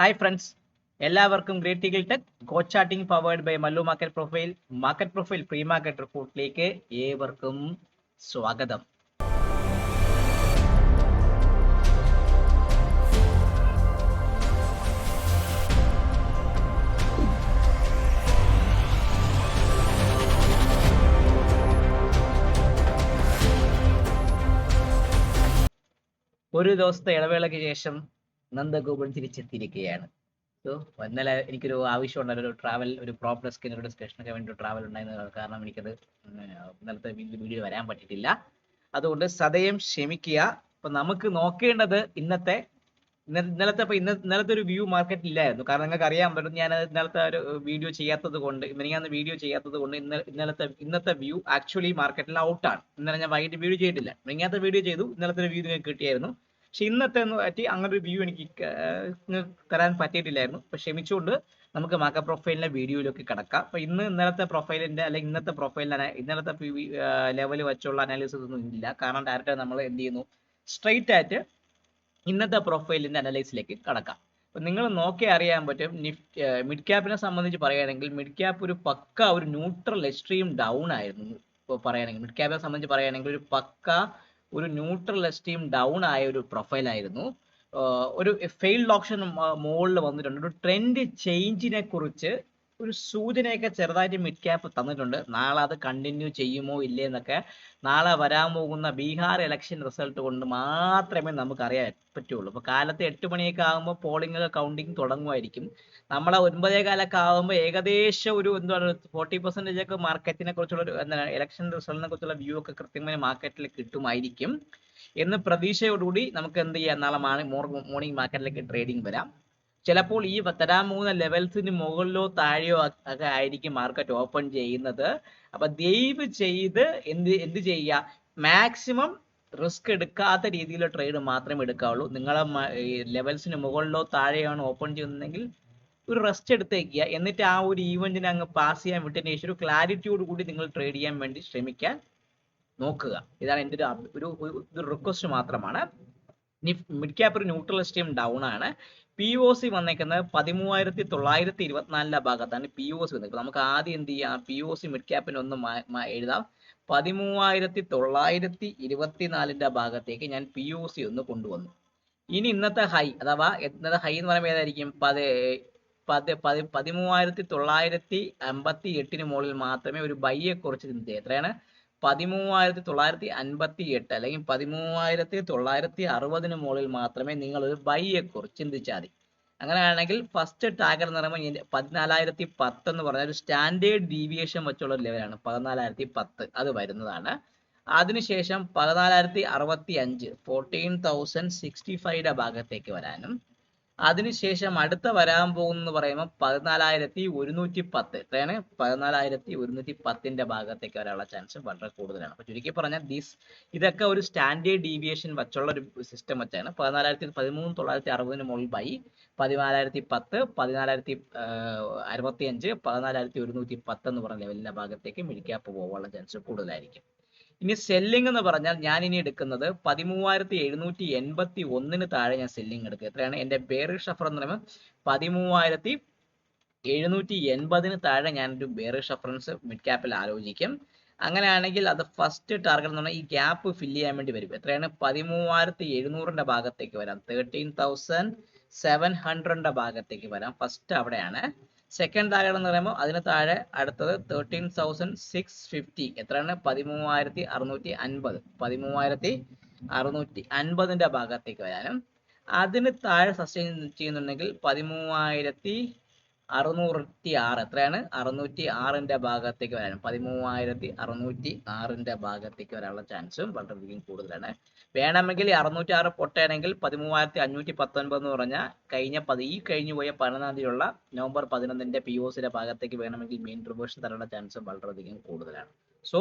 Hi friends, എല്ലാവർക്കും Great Eagle Tech Go Charting powered by Mallu Market Profile pre market റിപ്പോർട്ടിലേക്ക് ഏവർക്കും സ്വാഗതം. ഒരു ദിവസത്തെ ഇടവേളയ്ക്ക് ശേഷം നന്ദഗോപൻ തിരിച്ചെത്തിയിരിക്കുകയാണ്. സോ ഇന്നലെ എനിക്കൊരു ആവശ്യം ഉണ്ടായിരുന്നു, ഒരു പ്രോപ്പ് ഡെസ്കിന് ഡിസ്കഷനൊക്കെ വേണ്ടി ട്രാവൽ ഉണ്ടായിരുന്ന കാരണം എനിക്കത് ഇന്നലത്തെ വീഡിയോ വരാൻ പറ്റിയിട്ടില്ല. അതുകൊണ്ട് സദയം ക്ഷമിക്കുക. അപ്പൊ നമുക്ക് നോക്കേണ്ടത് ഇന്നലത്തെ ഒരു വ്യൂ മാർക്കറ്റ് ഇല്ലായിരുന്നു. കാരണം നിങ്ങൾക്ക് അറിയാൻ പറ്റും, ഞാൻ ഇന്നലത്തെ ഒരു വീഡിയോ ചെയ്യാത്തത് കൊണ്ട് ഇന്നത്തെ വ്യൂ ആക്ച്വലി മാർക്കറ്റിൽ ഔട്ടാണ്. ഇന്നലെ ഞാൻ വൈകിട്ട് വീഡിയോ ചെയ്തിട്ടില്ല. മിനിങ്ങാത്ത വീഡിയോ ചെയ്തു, ഇന്നലത്തെ ഒരു വ്യൂ നിങ്ങൾക്ക് കിട്ടിയായിരുന്നു. പക്ഷെ ഇന്നത്തെ പറ്റി അങ്ങനെ ഒരു വ്യൂ എനിക്ക് തരാൻ പറ്റിയിട്ടില്ലായിരുന്നു. അപ്പൊ ക്ഷമിച്ചുകൊണ്ട് നമുക്ക് മാർക്കറ്റ് പ്രൊഫൈലിന്റെ വീഡിയോയിലേക്ക് കിടക്കാം. അപ്പൊ ഇന്നലത്തെ പ്രൊഫൈലിന്റെ അല്ലെങ്കിൽ ഇന്നലത്തെ ലെവൽ വെച്ചുള്ള അനാലിസിസ് ഒന്നും ഇല്ല. കാരണം ഡയറക്റ്റ് നമ്മൾ എന്ത് ചെയ്യുന്നു, സ്ട്രെയിറ്റ് ആയിട്ട് ഇന്നത്തെ പ്രൊഫൈലിന്റെ അനലൈസിലേക്ക് കടക്കാം. അപ്പൊ നിങ്ങൾ നോക്കി അറിയാൻ പറ്റും, മിഡ് ക്യാപ്പിനെ സംബന്ധിച്ച് പറയുകയാണെങ്കിൽ മിഡ് ക്യാപ്പ് ഒരു ന്യൂട്രൽ എക്സ്ട്രീം ഡൗൺ ആയിരുന്നു. ഇപ്പോൾ പറയുകയാണെങ്കിൽ മിഡ് ക്യാപ്പിനെ സംബന്ധിച്ച് പറയുകയാണെങ്കിൽ ഒരു ന്യൂട്രൽ എക്സ്ട്രീം ഡൗൺ ആയ ഒരു പ്രൊഫൈലായിരുന്നു. ഒരു ഫെയിൽഡ് ഓപ്ഷൻ മുകളിൽ വന്നിട്ടുണ്ട്. ഒരു ട്രെൻഡ് ചേഞ്ചിനെ കുറിച്ച് ഒരു സൂചനയൊക്കെ ചെറുതായിട്ട് മിഡ് ക്യാപ്പ് തന്നിട്ടുണ്ട്. നാളെ അത് കണ്ടിന്യൂ ചെയ്യുമോ ഇല്ലേ എന്നൊക്കെ നാളെ വരാൻ പോകുന്ന ബീഹാർ ഇലക്ഷൻ റിസൾട്ട് കൊണ്ട് മാത്രമേ നമുക്ക് അറിയാൻ പറ്റുള്ളൂ. അപ്പൊ കാലത്ത് 8 മണിയൊക്കെ ആകുമ്പോൾ പോളിംഗ് കൗണ്ടിങ് തുടങ്ങുമായിരിക്കും. നമ്മളെ 9:15 ആകുമ്പോൾ ഏകദേശം ഒരു 40% ഒക്കെ മാർക്കറ്റിനെ കുറിച്ചുള്ള ഇലക്ഷൻ റിസൾട്ടിനെ കുറിച്ചുള്ള വ്യൂ ഒക്കെ കൃത്യമായി മാർക്കറ്റിൽ കിട്ടുമായിരിക്കും എന്ന് പ്രതീക്ഷയോടുകൂടി നമുക്ക് എന്ത് ചെയ്യാം, നാളെ മോർണിംഗ് മാർക്കറ്റിലേക്ക് ട്രേഡിംഗ് വരാം. ചിലപ്പോൾ ഈ തരാൻ പോകുന്ന ലെവൽസിന് മുകളിലോ താഴെയോ ഒക്കെ ആയിരിക്കും മാർക്കറ്റ് ഓപ്പൺ ചെയ്യുന്നത്. അപ്പൊ ദയവ് ചെയ്ത് എന്ത് ചെയ്യുക, മാക്സിമം റിസ്ക് എടുക്കാത്ത രീതിയിലുള്ള ട്രേഡ് മാത്രമേ എടുക്കാവുള്ളൂ. നിങ്ങളെ ലെവൽസിന് മുകളിലോ താഴെയാണ് ഓപ്പൺ ചെയ്യുന്നതെങ്കിൽ ഒരു റെസ്റ്റ് എടുത്തേക്കുക. എന്നിട്ട് ആ ഒരു ഈവന്റിനെ അങ്ങ് പാസ് ചെയ്യാൻ വിട്ടതിന് ശേഷം ഒരു ക്ലാരിറ്റിയോട് കൂടി നിങ്ങൾ ട്രേഡ് ചെയ്യാൻ വേണ്ടി ശ്രമിക്കാൻ നോക്കുക. ഇതാണ് എൻ്റെ ഒരു റിക്വസ്റ്റ് മാത്രമാണ്. മിഡ് ക്യാപ്പ് ഒരു ന്യൂട്രൽ എക്സ്ട്രീം ഡൗൺ ആണ്. POC വന്നേക്കുന്നത് 13,924 ഭാഗത്താണ് POC വന്നത്. നമുക്ക് ആദ്യം എന്ത് ചെയ്യാം, POC മിഡ് ക്യാപ്പിന് ഒന്ന് എഴുതാം. 13,924 ഭാഗത്തേക്ക് ഞാൻ POC ഒന്ന് കൊണ്ടുവന്നു. ഇനി ഇന്നത്തെ ഹൈ എന്ന് പറയുമ്പോൾ ഏതായിരിക്കും, 13,958 മുകളിൽ മാത്രമേ ഒരു ബൈയെ കുറിച്ച് ചിന്തിക്കുക. എത്രയാണ്, 13,958 അല്ലെങ്കിൽ 13,960 മുകളിൽ മാത്രമേ നിങ്ങൾ ഒരു ബൈയെ കുറിച്ച് ചിന്തിച്ചാൽ മതി. അങ്ങനെയാണെങ്കിൽ ഫസ്റ്റ് ടാർഗറ്റ് എന്ന് പറയുമ്പോൾ 14,010 എന്ന് പറഞ്ഞ ഒരു സ്റ്റാൻഡേർഡ് ഡീവിയേഷൻ വെച്ചുള്ള ഒരു ലെവലാണ് 14,010. അത് വരുന്നതാണ്. അതിനുശേഷം 14,065 14,065 ഭാഗത്തേക്ക് വരാനും, അതിനുശേഷം അടുത്ത വരാൻ പോകുന്ന പറയുമ്പോൾ 14,110. എത്രയാണ്, 14,110 ഭാഗത്തേക്ക് വരാനുള്ള ചാൻസ് വളരെ കൂടുതലാണ്. അപ്പൊ ചുരുക്കി പറഞ്ഞാൽ ഇതൊക്കെ ഒരു സ്റ്റാൻഡേർഡ് ഡീവിയേഷൻ വെച്ചുള്ള ഒരു സിസ്റ്റം വെച്ചാണ്. 13,960 മുകളിൽ ബൈ, 14,010, 14,065, 14,110 എന്ന് പറഞ്ഞ ലെവലിന്റെ ഭാഗത്തേക്ക് മിഡ് ക്യാപ്പ് പോകാനുള്ള ചാൻസ് കൂടുതലായിരിക്കും. ഇനി സെല്ലിംഗ് എന്ന് പറഞ്ഞാൽ ഞാൻ ഇനി എടുക്കുന്നത് 13,781 താഴെ ഞാൻ സെല്ലിംഗ് എടുക്കുക. എത്രയാണ്, എന്റെ ബെയറിഷ് റഫർ എന്ന് പറയുമ്പോൾ 13,780 താഴെ ഞാനൊരു ബെയറിഷ് റഫറൻസ് മിഡ് ക്യാപ്പിൽ ആലോചിക്കും. അങ്ങനെയാണെങ്കിൽ അത് ഫസ്റ്റ് ടാർഗറ്റ് എന്ന് പറഞ്ഞാൽ ഈ ഗ്യാപ്പ് ഫില്ല് ചെയ്യാൻ വേണ്ടി വരും. എത്രയാണ്, 13,700 ഭാഗത്തേക്ക് വരാം, 13,700 ഭാഗത്തേക്ക് വരാം. ഫസ്റ്റ് അവിടെയാണ്. സെക്കൻഡ് ടാർഗറ്റ് എന്ന് പറയുമ്പോൾ അതിന് താഴെ അടുത്തത് 13,650. എത്രയാണ്, 13,650, 13,650 ഭാഗത്തേക്ക് വരാനും, അതിന് താഴെ സസ്റ്റെയിൻ ചെയ്യുന്നുണ്ടെങ്കിൽ 13,606. എത്രയാണ്, 606 ഭാഗത്തേക്ക് വരാനും, 13,606 ഭാഗത്തേക്ക് വരാനുള്ള ചാൻസും വളരെയധികം കൂടുതലാണ്. വേണമെങ്കിൽ 606 പൊട്ടയാണെങ്കിൽ 13,519 എന്ന് പറഞ്ഞാൽ കഴിഞ്ഞു പോയ 11-ാം തീയതിയുള്ള നവംബർ 11 POCയുടെ ഭാഗത്തേക്ക് വേണമെങ്കിൽ മെയിൻ റിവേഴ്സൽ തരാനുള്ള ചാൻസ് വളരെയധികം കൂടുതലാണ്. സോ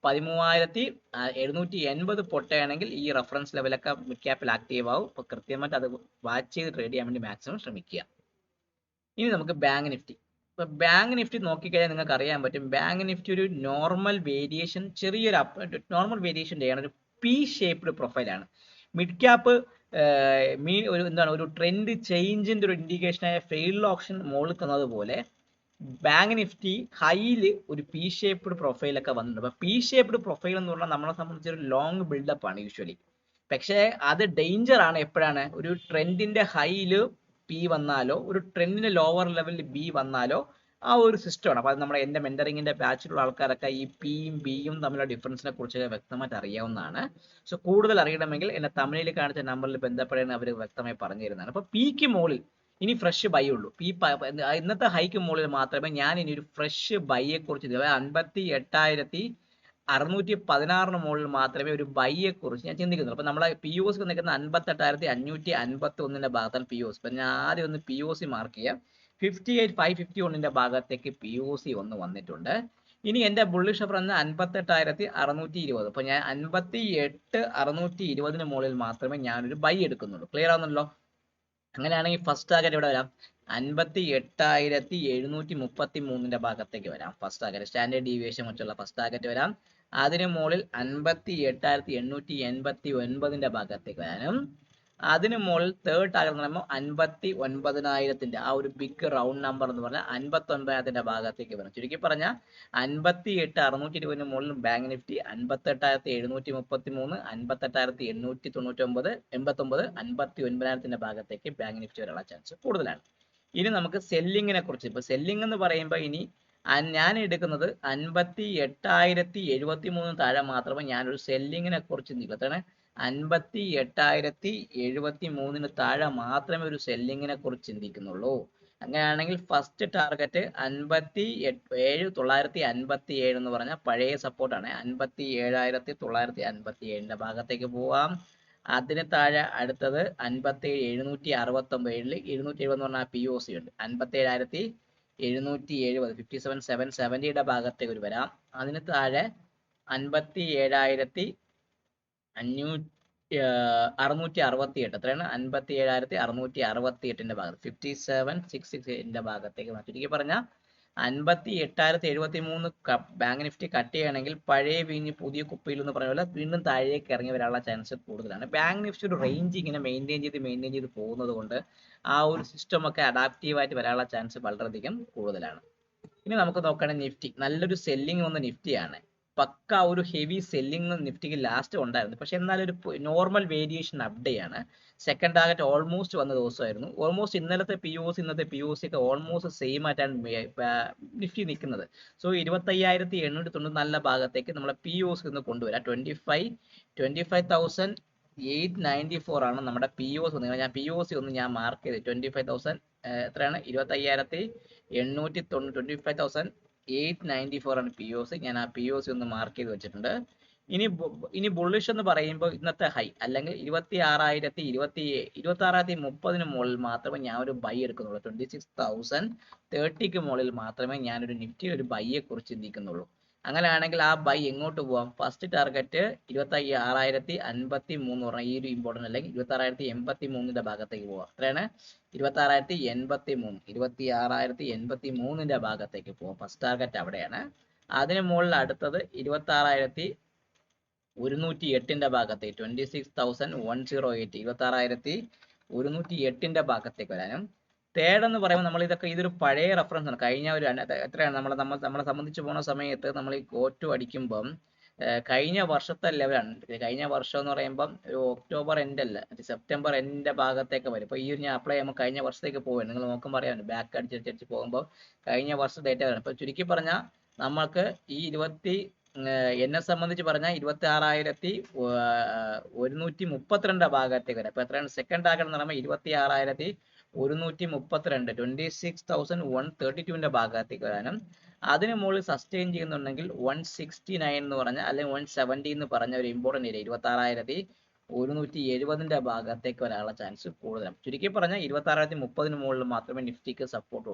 13,780 പൊട്ടയാണെങ്കിൽ ഈ റെഫറൻസ് ലെവലൊക്കെ മിഡ് ക്യാപ്പിൽ ആക്റ്റീവ് ആവും. അപ്പൊ കൃത്യമായിട്ട് അത് വാച്ച് ചെയ്ത് ട്രേഡ് ചെയ്യാൻ വേണ്ടി മാക്സിമം ശ്രമിക്കുക. ഇനി നമുക്ക് ബാങ്ക് നിഫ്റ്റി. ഇപ്പൊ ബാങ്ക് നിഫ്റ്റി നോക്കിക്കഴിഞ്ഞാൽ നിങ്ങൾക്ക് അറിയാൻ പറ്റും, ബാങ്ക് നിഫ്റ്റി ഒരു നോർമൽ വേരിയേഷൻ, നോർമൽ വേരിയേഷൻ ഒരു P ഷേപ്ഡ് പ്രൊഫൈലാണ്. മിഡ് ക്യാപ്പ് ഒരു എന്താണ് ഒരു ട്രെൻഡ് ചേഞ്ചിന്റെ ഒരു ഇൻഡിക്കേഷനായ ഫെയിൽഡ് ഓപ്ഷൻ മുകളിൽ തന്നതുപോലെ ബാങ്ക് നിഫ്റ്റി ഹൈയിൽ ഒരു പി ഷേപ്ഡ് പ്രൊഫൈലൊക്കെ വന്നിട്ടുണ്ട്. അപ്പോൾ പി ഷേപ്ഡ് പ്രൊഫൈൽ എന്ന് പറഞ്ഞാൽ നമ്മളെ സംബന്ധിച്ച് ഒരു ലോങ് ബിൽഡപ്പ് ആണ് യൂഷ്വലി. പക്ഷേ അത് ഡേഞ്ചർ ആണ് എപ്പോഴാണ് ഒരു ട്രെൻഡിന്റെ ഹൈയിൽ പി വന്നാലോ ഒരു ട്രെൻഡിന്റെ ലോവർ ലെവലിൽ ബി വന്നാലോ ആ ഒരു സിസ്റ്റമാണ്. അപ്പോൾ അത് നമ്മുടെ എൻ്റെ മെന്ററിങ്ങിന്റെ ബാച്ചിലുള്ള ആൾക്കാരൊക്കെ ഈ പിയും ബിയും തമ്മിലുള്ള ഡിഫറൻസിനെ കുറിച്ച് വ്യക്തമായിട്ട് അറിയാവുന്നതാണ്. സോ കൂടുതൽ അറിയണമെങ്കിൽ എന്നെ തമിഴിൽ കാണിച്ച നമ്പറിൽ ബന്ധപ്പെടാൻ അവർ വ്യക്തമായി പറഞ്ഞു തരുന്നതാണ്. അപ്പോൾ പിക്ക് മുകളിൽ ഇനി ഫ്രഷ് ബൈ ഉള്ളൂ. ഇന്നത്തെ ഹൈക്ക് മുകളിൽ മാത്രമേ ഞാൻ ഇനി ഒരു ഫ്രഷ് ബൈയെ കുറിച്ച് 58,616 മുകളിൽ മാത്രമേ ഒരു ബൈയെ കുറിച്ച് ഞാൻ ചിന്തിക്കുന്നുള്ളൂ. അപ്പൊ നമ്മളെ പി ഒ സി നിൽക്കുന്ന 58,551 ഭാഗത്താണ് പി ഒ സി. അപ്പൊ ഞാൻ ആദ്യം ഒന്ന് പി ഒ സി മാർക്ക് ചെയ്യാം. 58,551 ഭാഗത്തേക്ക് പി ഒ സി ഒന്ന് വന്നിട്ടുണ്ട്. ഇനി എന്റെ ബുള്ളിഷ് ഓഫർ എന്ന് 58,620. അപ്പൊ ഞാൻ 58,620 മുകളിൽ മാത്രമേ ഞാനൊരു ബൈ എടുക്കുന്നുള്ളൂ. ക്ലിയർ ആവുന്നുണ്ടല്ലോ? അങ്ങനെയാണെങ്കിൽ ഫസ്റ്റ് ടാർഗറ്റ് ഇവിടെ വരാം 58,733 ഭാഗത്തേക്ക് വരാം. ഫസ്റ്റ് ടാർഗറ്റ് സ്റ്റാൻഡേർഡ് ഡീവിയേഷൻ വെച്ചുള്ള ഫസ്റ്റ് ടാർഗറ്റ് വരാം. അതിന് മുകളിൽ 58,889 ഭാഗത്തേക്ക് വരാനും അതിന് മുകളിൽ തേർഡ് ടാർഗറ്റ് എന്ന് പറയുമ്പോൾ 59,000 ആ ഒരു ബിഗ് റൗണ്ട് നമ്പർ എന്ന് പറഞ്ഞാൽ 59,000 ഭാഗത്തേക്ക് വരും. ചുരുക്കി പറഞ്ഞാൽ 58,620 മുകളിൽ ബാങ്ക് നിഫ്റ്റി, 58,733, 58,899, 89, 59,000 ഭാഗത്തേക്ക് ബാങ്ക് നിഫ്റ്റി വരാനുള്ള ചാൻസ് കൂടുതലാണ്. ഇനി നമുക്ക് സെല്ലിങ്ങിനെ കുറിച്ച്, ഇപ്പൊ സെല്ലിംഗ് എന്ന് പറയുമ്പോൾ ഇനി ഞാൻ എടുക്കുന്നത് 58,073 താഴെ മാത്രമേ ഞാനൊരു സെല്ലിങ്ങിനെ കുറിച്ച് ചിന്തിക്കത്താണ്. 58,073 താഴെ മാത്രമേ ഒരു സെല്ലിങ്ങിനെ കുറിച്ച് ചിന്തിക്കുന്നുള്ളൂ. അങ്ങനെയാണെങ്കിൽ ഫസ്റ്റ് ടാർഗറ്റ് 57,957 എന്ന് പറഞ്ഞാൽ പഴയ സപ്പോർട്ടാണ്. 57,957 ഭാഗത്തേക്ക് പോവാം. അതിന് താഴെ അടുത്തത് 57,769 270 എന്ന് പറഞ്ഞാൽ പി ഒ സി ഉണ്ട്. 57,770 57,770 ഭാഗത്തേക്ക് ഒരു വരാം. അതിന് താഴെ 57,668 എത്രയാണ്? 57,668 ഭാഗത്ത് 57,668 ഭാഗത്തേക്ക് ചുരുക്കി പറഞ്ഞാൽ 58,073 ബാങ്ക് നിഫ്റ്റി കട്ട് ചെയ്യുകയാണെങ്കിൽ പഴയ വീഞ്ഞ് പുതിയ കുപ്പിയിൽ എന്ന് പറഞ്ഞ പോലെ വീണ്ടും താഴേക്ക് ഇറങ്ങി വരാനുള്ള ചാൻസ് കൂടുതലാണ്. ബാങ്ക് നിഫ്റ്റി ഒരു റേഞ്ച് ഇങ്ങനെ മെയിൻറ്റെയിൻ ചെയ്ത് പോകുന്നത് കൊണ്ട് ആ ഒരു സിസ്റ്റം ഒക്കെ അഡാപ്റ്റീവായിട്ട് വരാനുള്ള ചാൻസ് വളരെയധികം കൂടുതലാണ്. ഇനി നമുക്ക് നോക്കുകയാണെങ്കിൽ നിഫ്റ്റി നല്ലൊരു സെല്ലിംഗ് വന്ന നിഫ്റ്റിയാണ്. പക്ക ഒരു ഹെവി സെല്ലിംഗ് നിഫ്റ്റിക്ക് ലാസ്റ്റ് ഉണ്ടായിരുന്നു. പക്ഷെ എന്നാലും ഒരു നോർമൽ വേരിയേഷൻ അപ്ഡേ ആണ്. സെക്കൻഡ് ടാർഗറ്റ് ഓൾമോസ്റ്റ് വന്ന ദിവസമായിരുന്നു. ഓൾമോസ്റ്റ് ഇന്നത്തെ പി ഒ സി ഒക്കെ ഓൾമോസ്റ്റ് സെയിം ആയിട്ടാണ് നിഫ്റ്റി നിൽക്കുന്നത്. സോ 25,894 ഭാഗത്തേക്ക് നമ്മളെ പി ഒ സി ഒന്ന് കൊണ്ടുവരാം. 25,894 ആണ് നമ്മുടെ പി ഒ സി. ഞാൻ പി ഒ സി ഒന്ന് ഞാൻ മാർക്ക് ചെയ്ത് 25,000 എത്രയാണ്? 25,894 ആണ് പി ഒ സി. ഞാൻ ആ പി ഒ സി ഒന്ന് മാർക്ക് ചെയ്ത് വെച്ചിട്ടുണ്ട്. ഇനി ബുള്ളിഷ് എന്ന് പറയുമ്പോൾ ഇന്നത്തെ ഹൈ അല്ലെങ്കിൽ 26,030 മുകളിൽ മാത്രമേ ഞാൻ ഒരു ബൈ എടുക്കുന്നുള്ളൂ. 26,030 മുകളിൽ മാത്രമേ ഞാനൊരു നിഫ്റ്റി ഒരു ബൈയെ കുറിച്ച് ചിന്തിക്കുന്നുള്ളൂ. അങ്ങനെയാണെങ്കിൽ ആ ബൈ എങ്ങോട്ട് പോവാം? ഫസ്റ്റ് ടാർഗറ്റ് 26,053 പറഞ്ഞാൽ ഈ ഒരു ഇമ്പോർട്ടൻ്റ് അല്ലെങ്കിൽ 26,083 ഭാഗത്തേക്ക് പോവാം. എത്രയാണ്? 26,083 ഭാഗത്തേക്ക് പോവാം. ഫസ്റ്റ് ടാർഗറ്റ് അവിടെയാണ്. അതിന് മുകളിൽ അടുത്തത് 26,108 ഭാഗത്തേക്ക് 26,108 26,108 ഭാഗത്തേക്ക് വരാനും. തേർഡ് എന്ന് പറയുമ്പോൾ നമ്മൾ ഇതൊരു പഴയ റെഫറൻസ് ആണ്. കഴിഞ്ഞ ഒരു എത്രയാണ് നമ്മളെ സംബന്ധിച്ച് പോകുന്ന സമയത്ത് നമ്മൾ ഈ ഗോറ്റു അടിക്കുമ്പം കഴിഞ്ഞ വർഷത്തെ ലെവലാണ്. കഴിഞ്ഞ വർഷം എന്ന് പറയുമ്പം ഒരു ഒക്ടോബർ എൻഡ് അല്ല, സെപ്റ്റംബർ എൻഡിന്റെ ഭാഗത്തേക്ക് വരും. ഇപ്പോൾ ഈ ഒരു ഞാൻ അപ്ലൈ ചെയ്യുമ്പോൾ കഴിഞ്ഞ വർഷത്തേക്ക് പോവുകയാണ്. നിങ്ങൾ നോക്കുമ്പോൾ അറിയാമല്ലോ, ബാക്ക് അടിച്ചടിച്ച് പോകുമ്പോൾ കഴിഞ്ഞ വർഷം ഡേറ്റ വരണം. ഇപ്പോൾ ചുരുക്കി പറഞ്ഞാൽ നമ്മൾക്ക് ഈ എന്നെ സംബന്ധിച്ച് പറഞ്ഞാൽ 26,132 ഭാഗത്തേക്ക് വരാം. അപ്പോൾ എത്രയാണ്? സെക്കൻഡ് ടാർഗറ്റ് എന്ന് പറയുമ്പോൾ 26,132 26,132 ഭാഗത്തേക്ക് വരാനും അതിന് മുകളിൽ സസ്റ്റെയിൻ ചെയ്യുന്നുണ്ടെങ്കിൽ 169 എന്ന് പറഞ്ഞാൽ അല്ലെങ്കിൽ 170 എന്ന് പറഞ്ഞ ഒരു ഇമ്പോർട്ടൻ്റ് ഏരിയ 26,170 ഭാഗത്തേക്ക് വരാനുള്ള ചാൻസ് കൂടുതലാണ്. ചുരുക്കി പറഞ്ഞാൽ 26,030 മുകളിൽ മാത്രമേ നിഫ്റ്റിക്ക് സപ്പോർട്ട്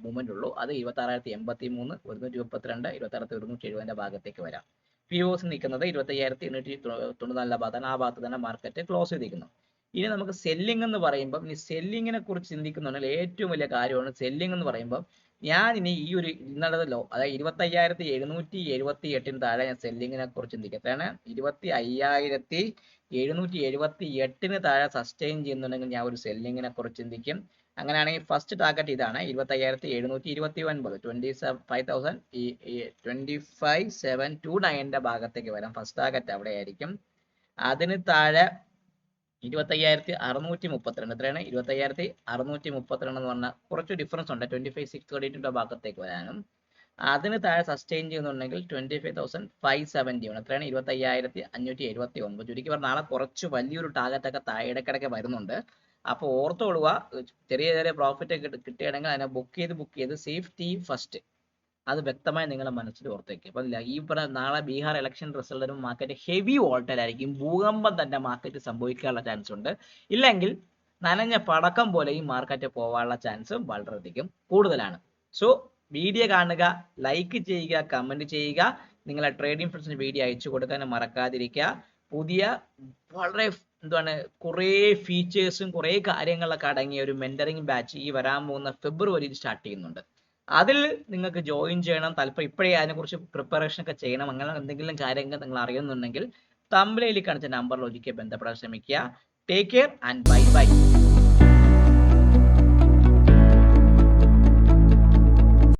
മൂവ്മെന്റ് ഉള്ളൂ. അത് 26,083, 132, 26,170 ഭാഗത്തേക്ക് വരാം. പി ഒ സി നിൽക്കുന്നത് 25,894 ഭാഗത്താണ്. ആ ഭാഗത്ത് തന്നെ മാർക്കറ്റ് ക്ലോസ് ചെയ്തിരിക്കുന്നു. ഇനി നമുക്ക് സെല്ലിംഗ് എന്ന് പറയുമ്പോൾ, ഇനി സെല്ലിങ്ങിനെ കുറിച്ച് ചിന്തിക്കുന്നുണ്ടെങ്കിൽ ഏറ്റവും വലിയ കാര്യമാണ് സെല്ലിംഗ് എന്ന് പറയുമ്പോൾ ഞാൻ ഇനി ഈ ഒരു ഇന്നലതല്ലോ അതായത് 25,778 താഴെ ഞാൻ സെല്ലിങ്ങിനെ കുറിച്ച് ചിന്തിക്കും. കാരണം 25,778 താഴെ സസ്റ്റെയിൻ ചെയ്യുന്നുണ്ടെങ്കിൽ ഞാൻ ഒരു സെല്ലിങ്ങിനെ കുറിച്ച് ചിന്തിക്കും. അങ്ങനെയാണെങ്കിൽ ഫസ്റ്റ് ടാർഗറ്റ് ഇതാണ് 25,729 25,729 ഭാഗത്തേക്ക് വരാം. ഫസ്റ്റ് ടാർഗറ്റ് അവിടെ ആയിരിക്കും. അതിന് താഴെ 25,632 എത്രയാണ്? 25,632 എന്ന് പറഞ്ഞാൽ കുറച്ച് ഡിഫറൻസ് ഉണ്ട്. 25,632 ഭാഗത്തേക്ക് വരാനും അതിന് താഴെ സസ്റ്റെയിൻ ചെയ്യുന്നുണ്ടെങ്കിൽ 25,570 എത്രയാണ്? 25,579. ചുരുക്കി പറഞ്ഞാൽ നാളെ കുറച്ച് വലിയൊരു ടാർഗറ്റ് ഒക്കെ ഇടയ്ക്കിടയ്ക്ക് വരുന്നുണ്ട്. അപ്പോൾ ഓർത്തോളുക, ചെറിയ ചെറിയ പ്രോഫിറ്റ് ഒക്കെ കിട്ടുകയാണെങ്കിൽ അതിനെ ബുക്ക് ചെയ്ത് സേഫ്റ്റി ഫസ്റ്റ്, അത് വ്യക്തമായി നിങ്ങളുടെ മനസ്സിൽ ഓർത്തേക്ക്. അപ്പം ഈ പറഞ്ഞ നാളെ Bihar election result market heavy volatile ആയിരിക്കും. ഭൂകമ്പം തന്നെ മാർക്കറ്റ് സംഭവിക്കാനുള്ള ചാൻസ് ഉണ്ട്. ഇല്ലെങ്കിൽ നനഞ്ഞ പടക്കം പോലെ ഈ മാർക്കറ്റ് പോകാനുള്ള ചാൻസ് വളരെയധികം കൂടുതലാണ്. സോ വീഡിയോ കാണുക, ലൈക്ക് ചെയ്യുക, കമന്റ് ചെയ്യുക, നിങ്ങളെ ട്രേഡിംഗ് ഫ്രണ്ട്സിന് വീഡിയോ അയച്ചു കൊടുക്കാൻ മറക്കാതിരിക്കുക. പുതിയ വളരെ കുറേ ഫീച്ചേഴ്സും കുറേ കാര്യങ്ങളൊക്കെ അടങ്ങിയ ഒരു മെന്ററിംഗ് ബാച്ച് ഈ വരാൻ പോകുന്ന ഫെബ്രുവരിയിൽ സ്റ്റാർട്ട് ചെയ്യുന്നുണ്ട്. അതിൽ നിങ്ങൾക്ക് ജോയിൻ ചെയ്യണം, താല്പര്യം ഇപ്പോഴേ അതിനെക്കുറിച്ച് പ്രിപ്പറേഷൻ ഒക്കെ ചെയ്യണം, അങ്ങനെ എന്തെങ്കിലും കാര്യങ്ങൾ നിങ്ങൾ അറിയുന്നുണ്ടെങ്കിൽ തമ്മിലേക്ക് കാണിച്ച നമ്പറിൽ ഒരിക്കൽ ബന്ധപ്പെടാൻ ശ്രമിക്കുക. Take care and bye bye.